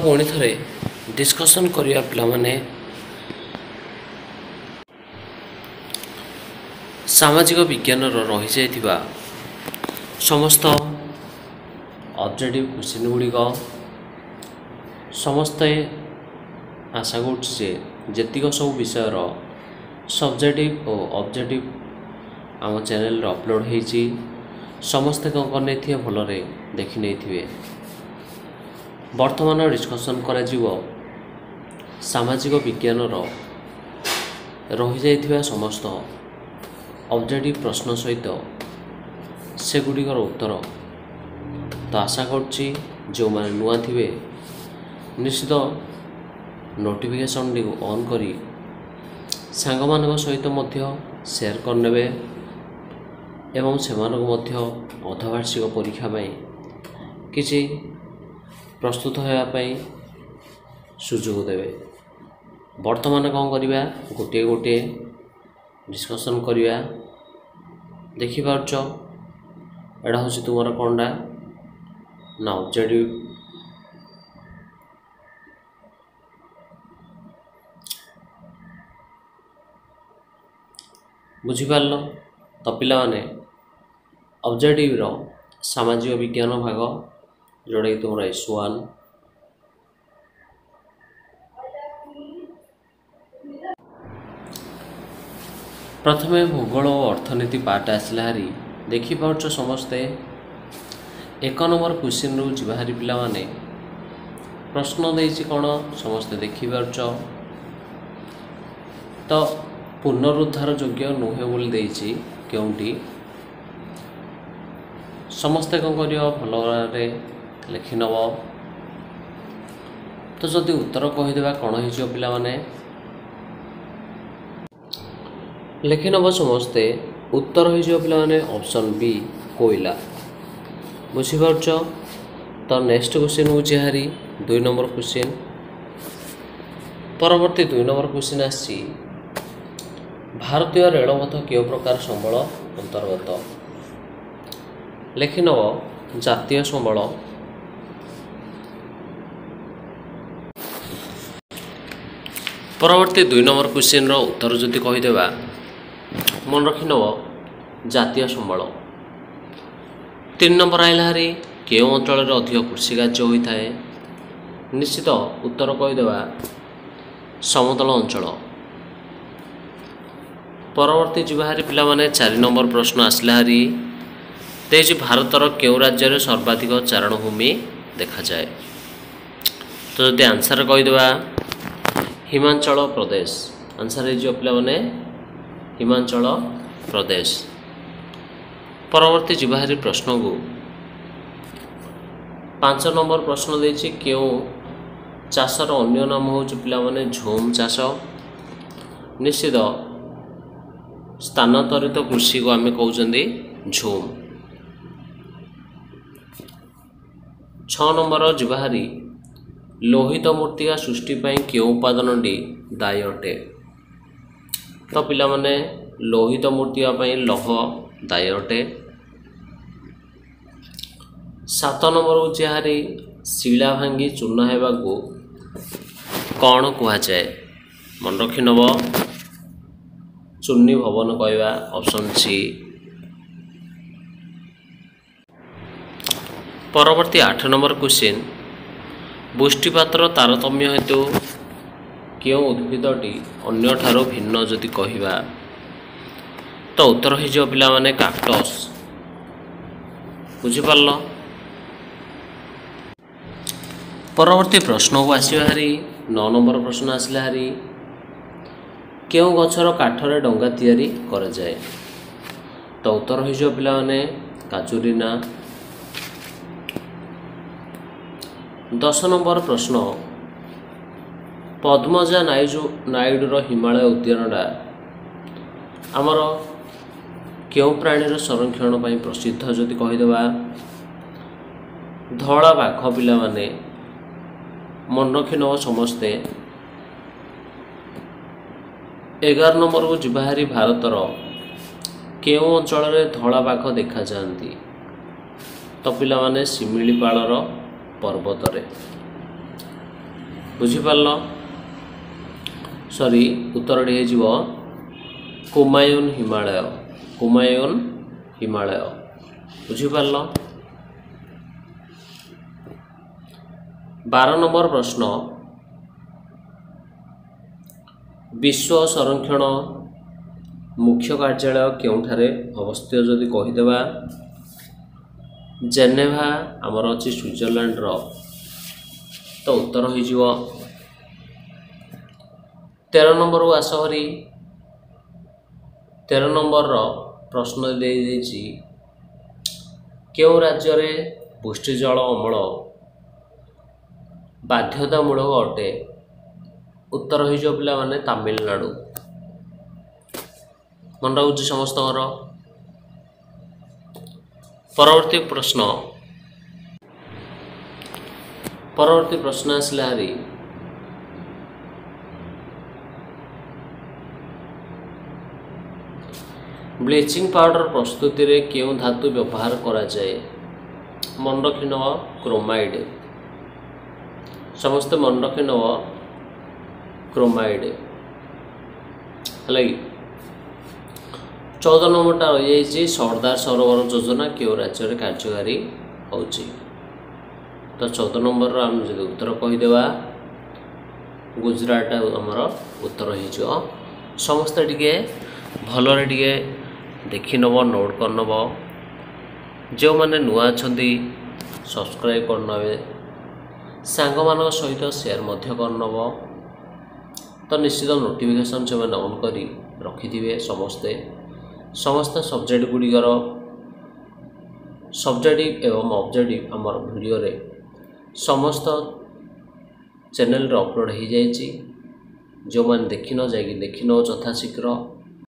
पुणी थे डिस्कसन करिया पिलामाने सामाजिक विज्ञान रही जाइथिबा समस्त ऑब्जेक्टिव क्वेश्चन गुड़िक समस्ते आशा करुचे जेतिक सब विषयर सब्जेक्टिव और ऑब्जेक्टिव आम चैनल अपलोड होती समस्ते कौन कर भलरे देखी नहीं वर्तमान डिस्कसन करा सामाजिक विज्ञान रही जाइथिबा समस्त ऑब्जेक्टिव प्रश्न सहित सेगुड़िकर उत्तर तो आशा करुच्ची जो मैंने नुआ थे निश्चित नोटिफिकेशन टी ऑन करी सांग मान सहित शेयर करने एवं से अर्धवार्षिक परीक्षा किसी प्रस्तुत होगापी सुजोग देवे। वर्तमान कौन करवा गोटे गोटे डिस्कसन करवा देखिपार एड़ा हूँ तुम कौनटा ना ऑब्जेक्टिव बुझिपार तो पिला माने ऑब्जेक्टिव रो सामाजिक विज्ञान भाग जोड़ा कि तुम S1 प्रथमे भूगोल और अर्थनीति पार्ट आसला हारी देखिपार समस्ते 1 नंबर क्वेश्चन रू जीवाहारी पिला माने प्रश्न देछि कौन समस्ते देखिपार तो पुनरुद्धार योग्य नुहे बोली देछि क्योंटी समस्ते कौन कर भल भाव लिखि नब तो जदि उत्तर कहीदेवा कौन हो पिला माने लिखि नब समस्ते उत्तर हो पिला माने ऑप्शन बी कोयला बुझीपार तो नेक्स्ट क्वेश्चन हूँ हारी 2 नंबर क्वेश्चन परवर्ती 2 नंबर क्वेश्चन आसी भारतीय रेलपथ क्यों प्रकार संबल अंतर्गत लिखि नब जातीय संबल परवर्ती 2 नंबर क्वेश्चन रो उत्तर जदि कहीदेवा मन रखि नब जातीय संबल 3 नंबर आइला हारी केउं अंचल अधिक कृषि कार्य होता है निश्चित उत्तर कहीदेवा समतल अंचल। परवर्ती जीवाहारी पिला माने 4 नंबर प्रश्न आसला हारी तेज भारतर केउं राज्य सर्वाधिक चारण भूमि देखा जाए तो जदि आंसर कहीदेवा हिमाचल प्रदेश आंसर हो पिला माने हिमाचल प्रदेश। परवर्ती जीवाहारी प्रश्न को 5 नंबर प्रश्न देछि केउं चाषर अन्य नाम हो पिला माने झूम चाष निश्चित स्थानांतरित कृषि को आम कहते झूम। 6 नंबर जीवाहारी लोहित मूर्तिका सृष्टि क्यों उपादानटी दायी अटे तो पिला माने लोहित मूर्तिका लौह दायी अटे। 7 नंबर जीवाहारी शिला भांगी चूर्ण होगा कौन कहुए मन रखि नब चूर्णी भवन कहवा ऑप्शन सी। परवर्ती 8 नंबर क्वेश्चन पुष्टिपात्र तारतम्य हेतु क्यों उद्भिदटी अन्य ठारो भिन्न जदि कहिबा तो उत्तर हो पिला माने काक्टस बुझिपारल। परवर्ती प्रश्न को आसवा हारी 9 नंबर प्रश्न आसला हारी क्यों गछर काठरे डंगा तैयारी करा जाए तो उत्तर हो पिला माने काचुरीना। 10 नंबर प्रश्न पद्मजा नायडूर हिमालय उद्यानटा आमर क्यों प्राणीर संरक्षण पर प्रसिद्ध जदि कहीदेवा धला बाघ पिला माने मन रखि नब समस्ते। 11 नंबर को जीवाहारी भारतर केउं अंचल धला बाघ देखा जाती तो पिला माने शिमिलीपालर पर्वत रे। बुझिपार सॉरी उत्तरटी हो कुमायून हिमालय कुमायून हिमालय बुझिपार 12 नंबर प्रश्न विश्व संरक्षण मुख्य कार्यालय केउठारे अवस्थित जदि कहीदेवा जेनेभा आमर अच्छी स्विट्जरलैंड रो तो उत्तर हो 13 नंबर को आस हरी 13 नंबर रो प्रश्न दे देछि केउ राज्य रे पुष्टि जल अमल बाध्यतामूलक अटे उत्तर हो पिला माने तमिलनाडु मन रखुଛି समस्तଙ୍କର परवर्ती प्रश्न आसला हरी ब्लीचिंग पाउडर प्रस्तुति रे केउ धातु व्यवहार करा जाए मन रखि नव क्रोमाइड समस्त मन रखि नव क्रोमाइड हलागी 14 नंबरटा रही सरदार सरोवर योजना क्यों राज्य में कार्यकारी होची तो 14 नंबर आम जो उत्तर कहीदेवा गुजरात आमर उत्तर हो समस्त टे भलरे टे देखि नब नोट कर नब जो मैंने नुआ अच्छा सब्सक्राइब करने सांग मान सहित शेयर करनब तो निश्चित नोटिफिकेशन से ऑन करी रखिथे समस्त सब्जेक्ट गुड़िकर सब्जेक्टिव एवं ऑब्जेक्टिव आमर वीडियो रे समस्त चैनल रे अपलोड हो जाए जो मैंने देखि न जाए देखि न यथाशीघ्र